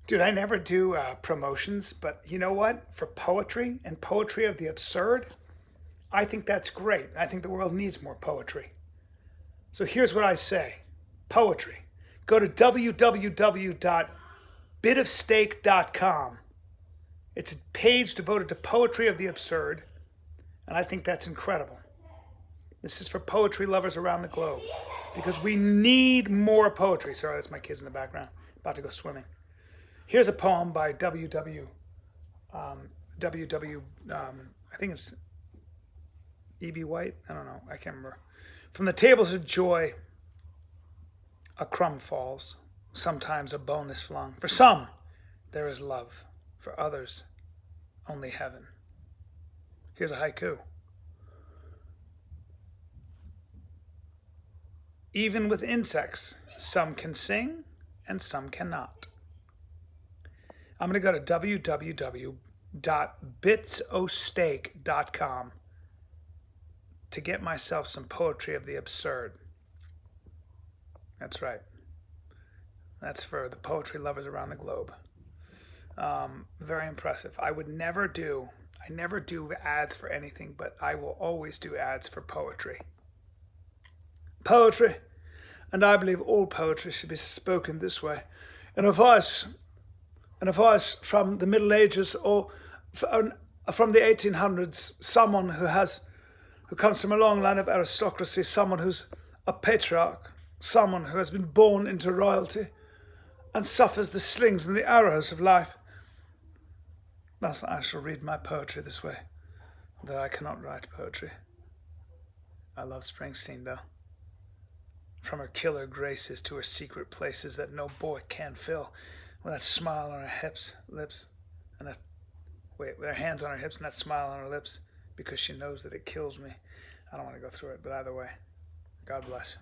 Dude, I never do promotions, but you know what? For poetry and poetry of the absurd, I think that's great. I think the world needs more poetry. So here's what I say poetry. Go to www.bitofsteak.com. It's a page devoted to poetry of the absurd, and I think that's incredible. This is for poetry lovers around the globe because we need more poetry. Sorry, that's my kids in the background about to go swimming. Here's a poem by W.W. I think it's E.B. White. I don't know. I can't remember. From the tables of joy, a crumb falls. Sometimes a bone is flung. For some, there is love. For others, only heaven. Here's a haiku. Even with insects, some can sing and some cannot. I'm going to go to www.bitsosteak.com to get myself some poetry of the absurd. That's right. That's for the poetry lovers around the globe. Very impressive. I never do ads for anything, but I will always do ads for poetry. Poetry, and I believe all poetry should be spoken this way, in a voice from the Middle Ages or from the 1800s, someone who comes from a long line of aristocracy, someone who's a patriarch, someone who has been born into royalty and suffers the slings and the arrows of life. Thus I shall read my poetry this way, though I cannot write poetry. I love Springsteen, though. From her killer graces to her secret places that no boy can fill, with that smile on her lips, and with her hands on her hips and that smile on her lips, because she knows that it kills me. I don't want to go through it, but either way, God bless.